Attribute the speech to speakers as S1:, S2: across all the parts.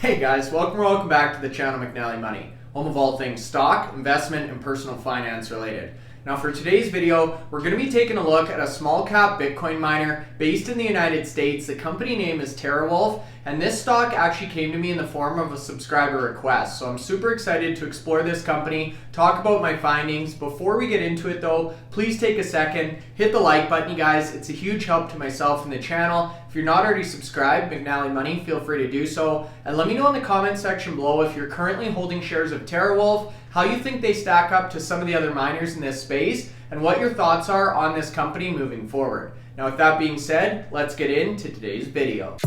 S1: Hey guys, welcome back to the channel McNallie Money, home of all things stock, investment, and personal finance related. Now for today's video, we're going to be taking a look at a small cap Bitcoin miner based in the United States. The company name is TeraWulf, and this stock actually came to me in the form of a subscriber request. So I'm super excited to explore this company, talk about my findings. Before we get into it though, please take a second, hit the like button, you guys. It's a huge help to myself and the channel. If you're not already subscribed, McNallie Money, feel free to do so. And let me know in the comment section below if you're currently holding shares of TeraWulf, how you think they stack up to some of the other miners in this space, and what your thoughts are on this company moving forward. Now with that being said, let's get into today's video.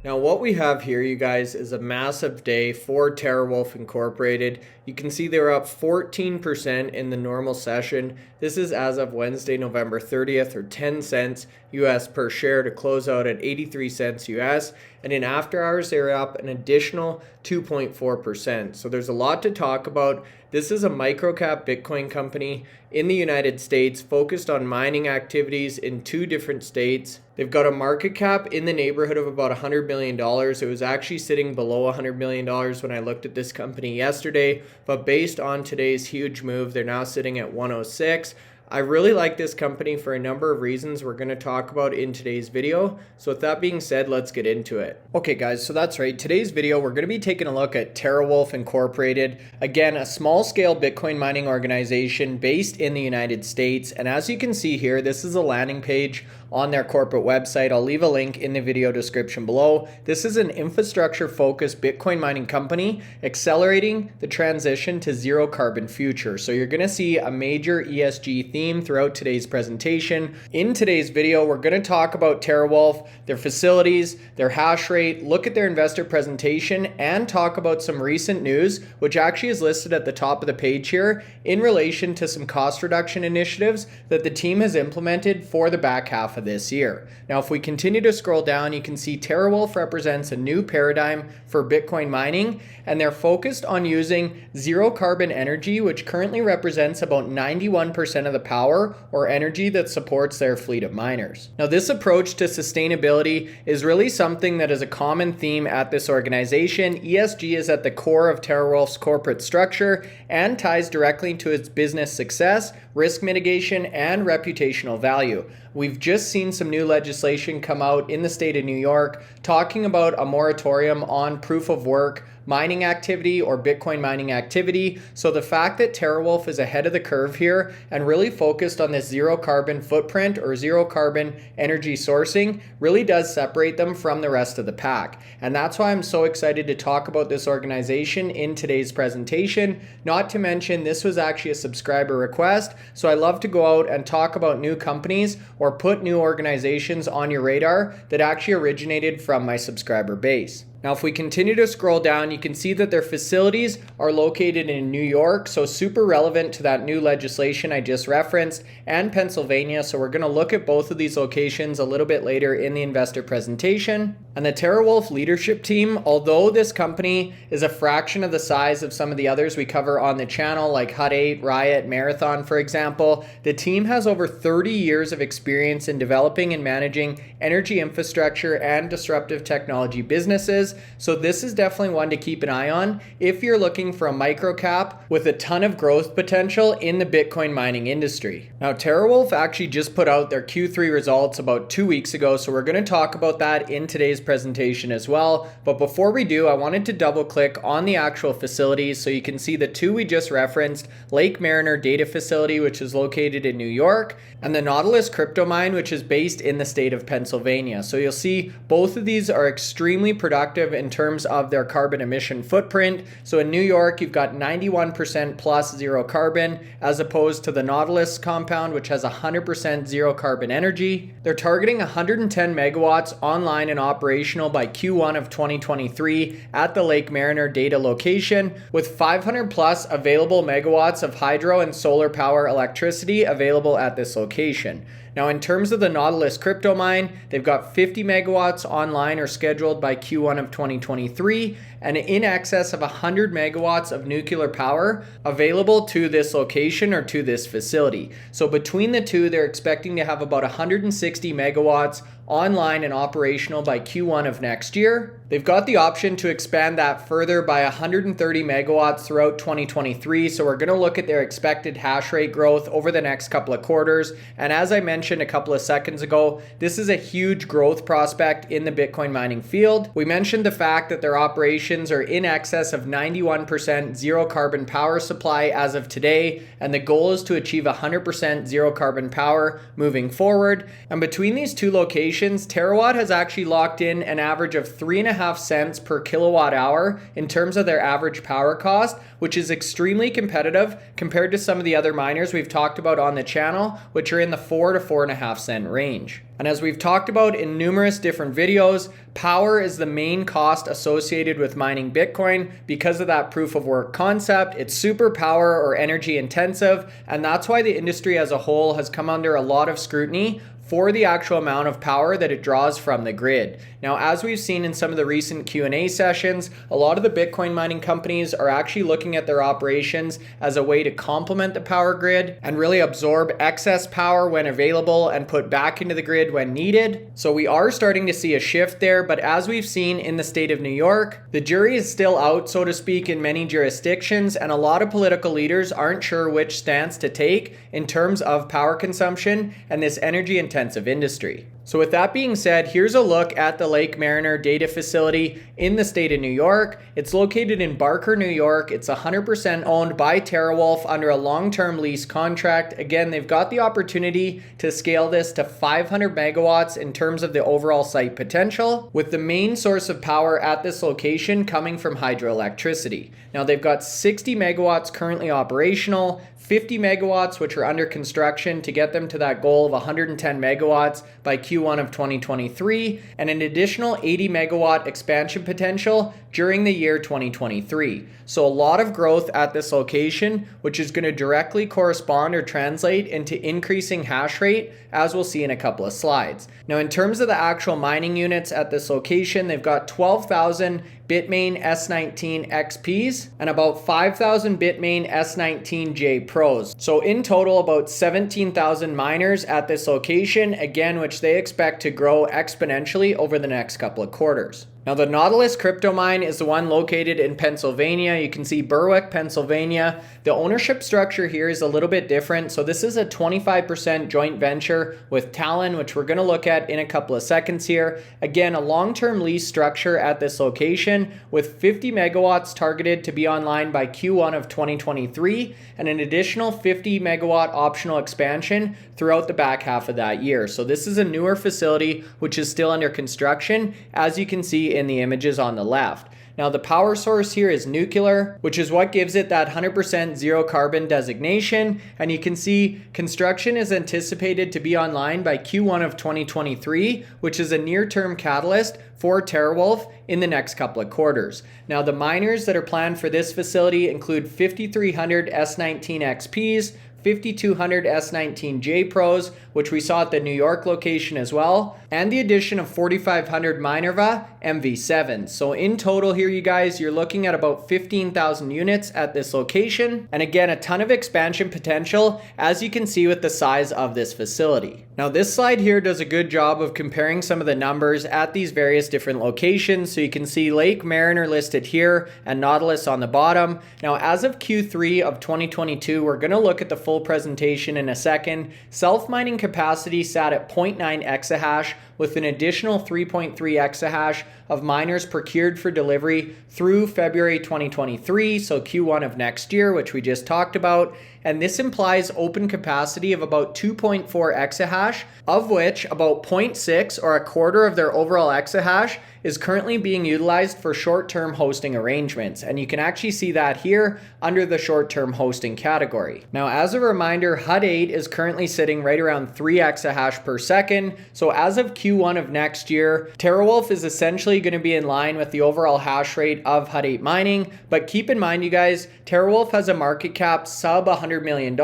S1: Now what we have here, you guys, is a massive day for TeraWulf Incorporated. You can see they're up 14% in the normal session. This is as of Wednesday, November 30th, or 10 cents US per share to close out at 83 cents US. And in after hours, they're up an additional 2.4%. So there's a lot to talk about. This is a microcap Bitcoin company in the United States focused on mining activities in 2 different states. They've got a market cap in the neighborhood of about $100 million. It was actually sitting below $100 million when I looked at this company yesterday, but based on today's huge move, they're now sitting at 106. I really like this company for a number of reasons we're going to talk about in today's video. So with that being said, let's get into it. Okay guys, so that's right. Today's video, we're going to be taking a look at TeraWulf Incorporated. Again, a small scale Bitcoin mining organization based in the United States. And as you can see here, this is a landing page on their corporate website. I'll leave a link in the video description below. This is an infrastructure focused Bitcoin mining company accelerating the transition to zero carbon future. So you're going to see a major ESG theme throughout today's presentation. In today's video, we're going to talk about TeraWulf, their facilities, their hash rate, look at their investor presentation, and talk about some recent news, which actually is listed at the top of the page here in relation to some cost reduction initiatives that the team has implemented for the back half of this year. Now, if we continue to scroll down, you can see TeraWulf represents a new paradigm for Bitcoin mining, and they're focused on using zero carbon energy, which currently represents about 91% of the power or energy that supports their fleet of miners. Now, this approach to sustainability is really something that is a common theme at this organization. ESG is at the core of TeraWulf's corporate structure and ties directly to its business success, risk mitigation, and reputational value. We've just seen some new legislation come out in the state of New York talking about a moratorium on proof of work mining activity or Bitcoin mining activity. So the fact that TeraWulf is ahead of the curve here and really focused on this zero carbon footprint or zero carbon energy sourcing really does separate them from the rest of the pack. And that's why I'm so excited to talk about this organization in today's presentation. Not to mention, this was actually a subscriber request. So I love to go out and talk about new companies or put new organizations on your radar that actually originated from my subscriber base. Now, if we continue to scroll down, you can see that their facilities are located in New York, so super relevant to that new legislation I just referenced, and Pennsylvania. So we're going to look at both of these locations a little bit later in the investor presentation. And the TeraWulf leadership team, although this company is a fraction of the size of some of the others we cover on the channel, like Hut 8, Riot, Marathon, for example, the team has over 30 years of experience in developing and managing energy infrastructure and disruptive technology businesses. So this is definitely one to keep an eye on if you're looking for a micro cap with a ton of growth potential in the Bitcoin mining industry. Now, TeraWulf actually just put out their Q3 results about 2 weeks ago, so we're going to talk about that in today's presentation as well. But before we do, I wanted to double click on the actual facilities so you can see the 2 we just referenced, Lake Mariner Data Facility, which is located in New York, and the Nautilus Crypto Mine, which is based in the state of Pennsylvania. So you'll see both of these are extremely productive in terms of their carbon emission footprint. So in New York, you've got 91% plus zero carbon, as opposed to the Nautilus compound, which has 100% zero carbon energy. They're targeting 110 megawatts online and operational by Q1 of 2023 at the Lake Mariner data location, with 500 plus available megawatts of hydro and solar power electricity available at this location. Now, in terms of the Nautilus crypto mine, they've got 50 megawatts online or scheduled by Q1 of 2023, and in excess of 100 megawatts of nuclear power available to this location or to this facility. So between the two, they're expecting to have about 160 megawatts online and operational by Q1 of next year. They've got the option to expand that further by 130 megawatts throughout 2023. So we're going to look at their expected hash rate growth over the next couple of quarters. And as I mentioned a couple of seconds ago, this is a huge growth prospect in the Bitcoin mining field. We mentioned the fact that their operations are in excess of 91% zero carbon power supply as of today. And the goal is to achieve 100% zero carbon power moving forward. And between these two locations, TeraWulf has actually locked in an average of 3.5 cents per kilowatt hour in terms of their average power cost, which is extremely competitive compared to some of the other miners we've talked about on the channel, which are in the 4 to 4.5 cent range. And as we've talked about in numerous different videos, power is the main cost associated with mining Bitcoin because of that proof of work concept. It's super power or energy intensive, and that's why the industry as a whole has come under a lot of scrutiny for the actual amount of power that it draws from the grid. Now, as we've seen in some of the recent Q&A sessions, a lot of the Bitcoin mining companies are actually looking at their operations as a way to complement the power grid and really absorb excess power when available and put back into the grid when needed. So we are starting to see a shift there, but as we've seen in the state of New York, the jury is still out, so to speak, in many jurisdictions, and a lot of political leaders aren't sure which stance to take in terms of power consumption and this energy intensive industry. So with that being said, here's a look at the Lake Mariner data facility in the state of New York. It's located in Barker, New York. It's 100% owned by TeraWulf under a long-term lease contract. Again, they've got the opportunity to scale this to 500 megawatts in terms of the overall site potential, with the main source of power at this location coming from hydroelectricity. Now, they've got 60 megawatts currently operational, 50 megawatts which are under construction to get them to that goal of 110 megawatts by Q1 of 2023, and an additional 80 megawatt expansion potential during the year 2023. So a lot of growth at this location, which is going to directly correspond or translate into increasing hash rate, as we'll see in a couple of slides. Now, in terms of the actual mining units at this location, they've got 12,000 Bitmain S19 XPs and about 5,000 Bitmain S19J Pros. So in total, about 17,000 miners at this location, again, which they expect to grow exponentially over the next couple of quarters. Now, the Nautilus crypto mine is the one located in Pennsylvania. You can see Berwick, Pennsylvania. The ownership structure here is a little bit different. So this is a 25% joint venture with Talon, which we're going to look at in a couple of seconds here. Again, a long-term lease structure at this location with 50 megawatts targeted to be online by Q1 of 2023 and an additional 50 megawatt optional expansion throughout the back half of that year. So this is a newer facility which is still under construction, as you can see in the images on the left. Now, the power source here is nuclear, which is what gives it that 100% zero carbon designation. And you can see construction is anticipated to be online by Q1 of 2023, which is a near-term catalyst for TeraWulf in the next couple of quarters. Now, the miners that are planned for this facility include 5,300 S19 XPs, 5,200 S19J Pros, which we saw at the New York location as well, and the addition of 4,500 Minerva MV7s. So in total here, you guys, you're looking at about 15,000 units at this location. And again, a ton of expansion potential, as you can see with the size of this facility. Now, this slide here does a good job of comparing some of the numbers at these various different locations. So you can see Lake Mariner listed here and Nautilus on the bottom. Now, as of Q3 of 2022, we're going to look at the full presentation in a second. Self-mining capacity sat at 0.9 exahash with an additional 3.3 exahash of miners procured for delivery through February 2023, so Q1 of next year, which we just talked about. And this implies open capacity of about 2.4 exahash, of which about 0.6 or a quarter of their overall exahash is currently being utilized for short-term hosting arrangements. And you can actually see that here under the short-term hosting category. Now, as a reminder, HUD-8 is currently sitting right around 3 exahash per second. So as of Q1 of next year, TeraWulf is essentially going to be in line with the overall hash rate of HUD-8 mining. But keep in mind, you guys, TeraWulf has a market cap sub $100 million,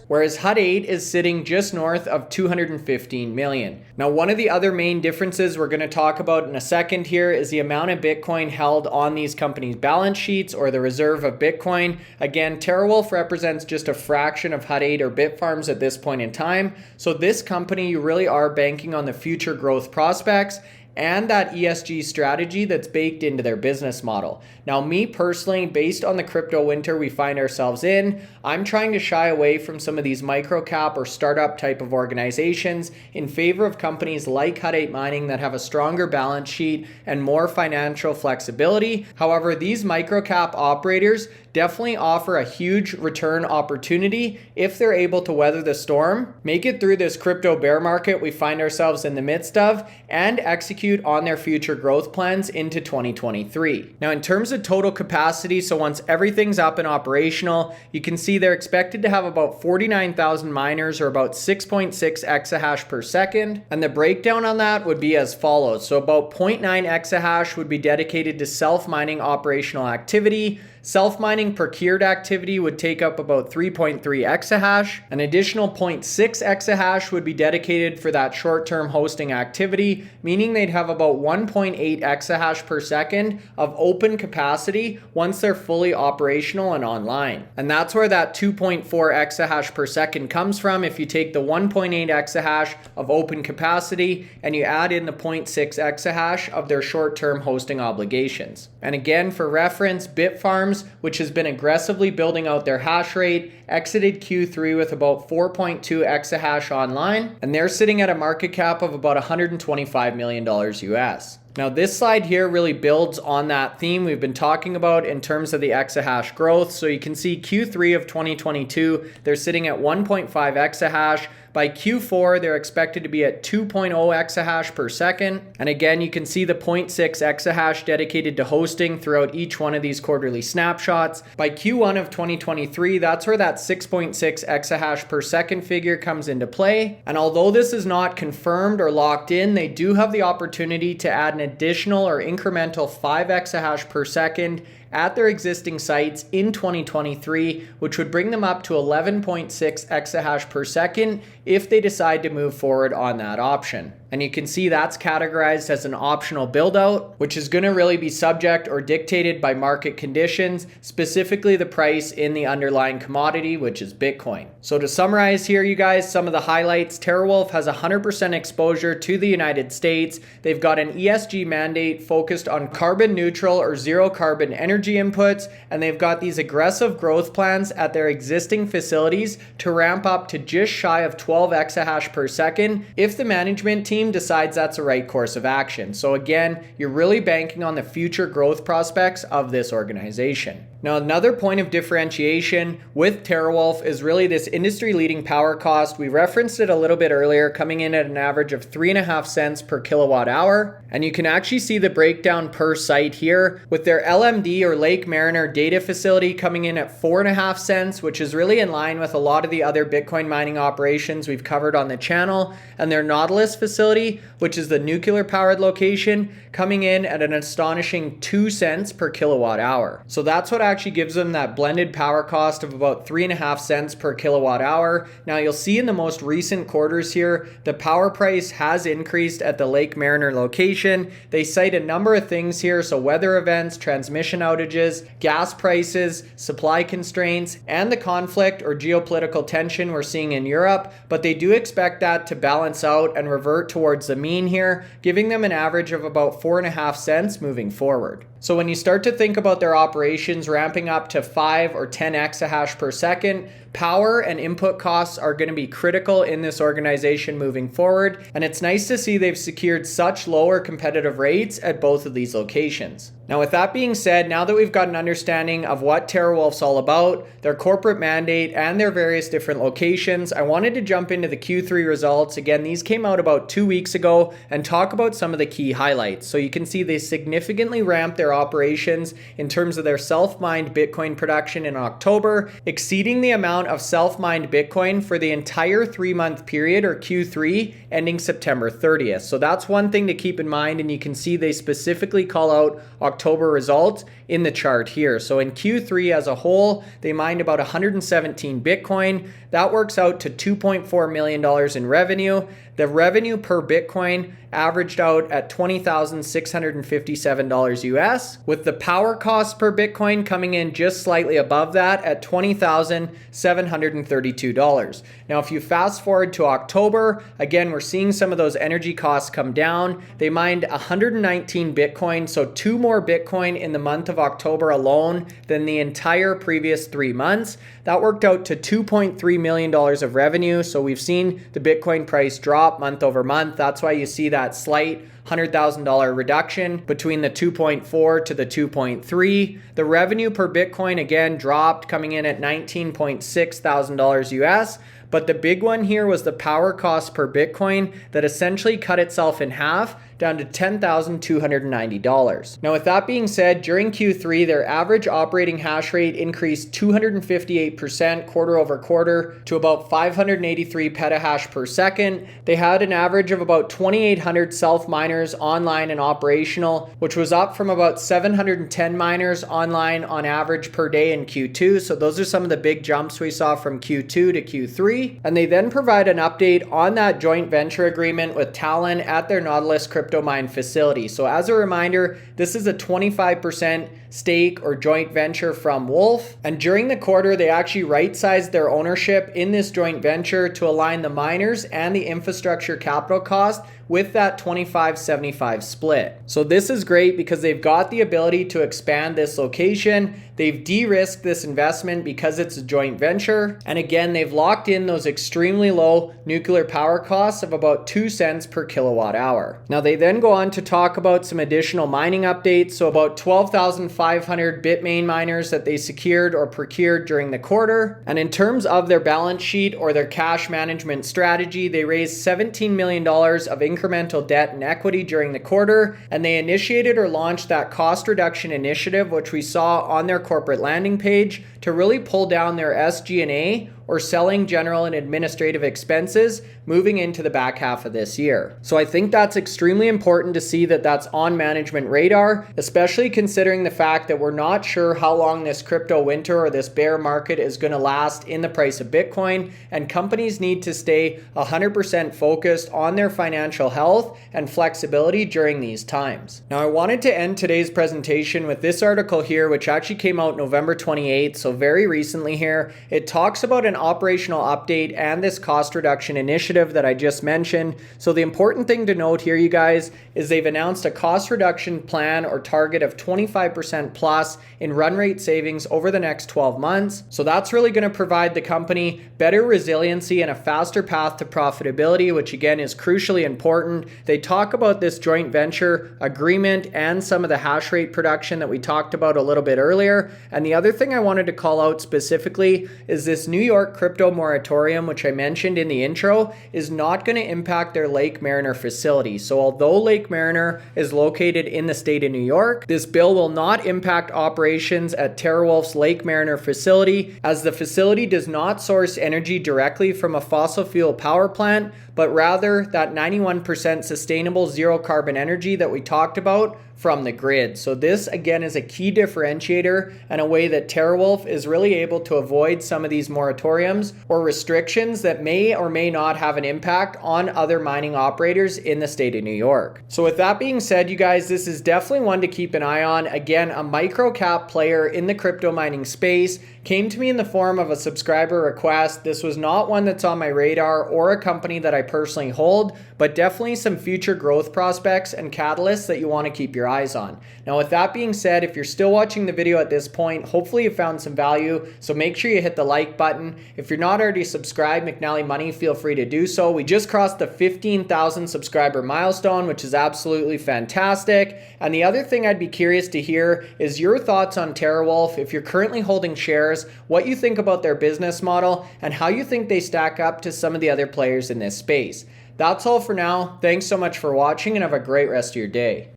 S1: whereas HUD-8 is sitting just north of $215 million. Now, one of the other main differences we're going to talk about in a second here is the amount of Bitcoin held on these companies' balance sheets, or the reserve of Bitcoin. Again, TeraWulf represents just a fraction of HUD-8 or Bitfarms at this point in time. So this company, you really are banking on the future growth prospects and that ESG strategy that's baked into their business model. Now, me personally, based on the crypto winter we find ourselves in, I'm trying to shy away from some of these microcap or startup type of organizations in favor of companies like HUD-8 Mining that have a stronger balance sheet and more financial flexibility. However, these microcap operators definitely offer a huge return opportunity if they're able to weather the storm, make it through this crypto bear market we find ourselves in the midst of, and execute on their future growth plans into 2023. Now, in terms of total capacity, so once everything's up and operational, you can see they're expected to have about 49,000 miners, or about 6.6 exahash per second. And the breakdown on that would be as follows. So about 0.9 exahash would be dedicated to self-mining operational activity. Self-mining procured activity would take up about 3.3 exahash. An additional 0.6 exahash would be dedicated for that short-term hosting activity, meaning they'd have about 1.8 exahash per second of open capacity once they're fully operational and online. And that's where that 2.4 exahash per second comes from. If you take the 1.8 exahash of open capacity and you add in the 0.6 exahash of their short-term hosting obligations. And again, for reference, Bitfarms, which has been aggressively building out their hash rate, exited Q3 with about 4.2 exahash online, and they're sitting at a market cap of about $125 million US. Now, this slide here really builds on that theme we've been talking about in terms of the exahash growth. So you can see Q3 of 2022, they're sitting at 1.5 exahash. By Q4, they're expected to be at 2.0 exahash per second. And again, you can see the 0.6 exahash dedicated to hosting throughout each one of these quarterly snapshots. By Q1 of 2023, that's where that 6.6 exahash per second figure comes into play. And although this is not confirmed or locked in, they do have the opportunity to add an additional or incremental 5 exahash per second at their existing sites in 2023, which would bring them up to 11.6 exahash per second if they decide to move forward on that option. And you can see that's categorized as an optional build out, which is going to really be subject or dictated by market conditions, specifically the price in the underlying commodity, which is Bitcoin. So to summarize here, you guys, some of the highlights: TeraWulf has 100% exposure to the United States. They've got an ESG mandate focused on carbon neutral or zero carbon energy inputs, and they've got these aggressive growth plans at their existing facilities to ramp up to just shy of 12 exahash per second if the management team decides that's the right course of action. So again, you're really banking on the future growth prospects of this organization. Now, another point of differentiation with TeraWulf is really this industry-leading power cost. We referenced it a little bit earlier, coming in at an average of 3.5 cents per kilowatt hour. And you can actually see the breakdown per site here, with their LMD or Lake Mariner data facility coming in at 4.5 cents, which is really in line with a lot of the other Bitcoin mining operations we've covered on the channel, and their Nautilus facility, which is the nuclear-powered location, coming in at an astonishing 2 cents per kilowatt hour. So that's what actually gives them that blended power cost of about 3.5 cents per kilowatt hour. Now, you'll see in the most recent quarters here, the power price has increased at the Lake Mariner location. They cite a number of things here, so weather events, transmission outages, gas prices, supply constraints, and the conflict or geopolitical tension we're seeing in Europe, but they do expect that to balance out and revert towards the mean here, giving them an average of about 4.5 cents moving forward. So when you start to think about their operations ramping up to 5 or 10 exahash per second, power and input costs are going to be critical in this organization moving forward. And it's nice to see they've secured such lower competitive rates at both of these locations. Now, with that being said, now that we've got an understanding of what TeraWulf's all about, their corporate mandate, and their various different locations, I wanted to jump into the Q3 results. Again, these came out about 2 weeks ago, and talk about some of the key highlights. So you can see they significantly ramped their operations in terms of their self-mined Bitcoin production in October, exceeding the amount amount of self-mined Bitcoin for the entire 3-month period, or Q3, ending September 30th. So that's one thing to keep in mind, and you can see they specifically call out October results in the chart here. So in Q3 as a whole, they mined about 117 Bitcoin. That works out to $2.4 million in revenue. The revenue per Bitcoin averaged out at $20,657 US, with the power cost per Bitcoin coming in just slightly above that at $20,732. Now, if you fast forward to October, again, we're seeing some of those energy costs come down. They mined 119 Bitcoin, so 2 more Bitcoin in the month of October alone than the entire previous 3 months. That worked out to $2.3 million of revenue. So we've seen the Bitcoin price drop month over month. That's why you see that slight $100,000 reduction between the 2.4 to the 2.3. The revenue per Bitcoin again dropped, coming in at $19.6 thousand US. But the big one here was the power cost per Bitcoin that essentially cut itself in half, down to $10,290. Now, with that being said, during Q3, their average operating hash rate increased 258% quarter over quarter to about 583 petahash per second. They had an average of about 2,800 self-miners online and operational, which was up from about 710 miners online on average per day in Q2. So those are some of the big jumps we saw from Q2 to Q3. And they then provide an update on that joint venture agreement with Talon at their Nautilus crypto mine facility. So as a reminder, this is a 25% stake or joint venture from Wulf. And during the quarter, they actually right-sized their ownership in this joint venture to align the miners and the infrastructure capital cost with that 25-75 split. So this is great because they've got the ability to expand this location. They've de-risked this investment because it's a joint venture. And again, they've locked in those extremely low nuclear power costs of about 2 cents per kilowatt hour. Now they then go on to talk about some additional mining updates. So about 12,500 Bitmain miners that they secured or procured during the quarter. And in terms of their balance sheet or their cash management strategy, they raised $17 million of incremental debt and equity during the quarter, and they initiated or launched that cost reduction initiative, which we saw on their corporate landing page, to really pull down their SG&A, or selling, general, and administrative expenses, moving into the back half of this year. So I think that's extremely important to see that that's on management radar, especially considering the fact that we're not sure how long this crypto winter or this bear market is going to last in the price of Bitcoin, and companies need to stay 100% focused on their financial health and flexibility during these times. Now, I wanted to end today's presentation with this article here, which actually came out November 28th, so very recently here. It talks about an operational update and this cost reduction initiative that I just mentioned. So the important thing to note here, you guys, is they've announced a cost reduction plan or target of 25% plus in run rate savings over the next 12 months. So that's really going to provide the company better resiliency and a faster path to profitability, which again is crucially important. They talk about this joint venture agreement and some of the hash rate production that we talked about a little bit earlier. And the other thing I wanted to call out specifically is this New York crypto moratorium, which I mentioned in the intro, is not going to impact their Lake Mariner facility. So although Lake Mariner is located in the state of New York, this bill will not impact operations at TeraWulf's Lake Mariner facility, as the facility does not source energy directly from a fossil fuel power plant, but rather that 91% sustainable zero carbon energy that we talked about from the grid. So this again is a key differentiator and a way that TeraWulf is really able to avoid some of these moratoriums or restrictions that may or may not have an impact on other mining operators in the state of New York. So with that being said, you guys, this is definitely one to keep an eye on. Again, a micro cap player in the crypto mining space came to me in the form of a subscriber request. This was not one that's on my radar or a company that I personally hold, but definitely some future growth prospects and catalysts that you want to keep your eyes on. Now, with that being said, if you're still watching the video at this point, hopefully you found some value. So make sure you hit the like button. If you're not already subscribed, McNallie Money, feel free to do so. We just crossed the 15,000 subscriber milestone, which is absolutely fantastic. And the other thing I'd be curious to hear is your thoughts on TeraWulf. If you're currently holding shares, what you think about their business model and how you think they stack up to some of the other players in this space. That's all for now. Thanks so much for watching and have a great rest of your day.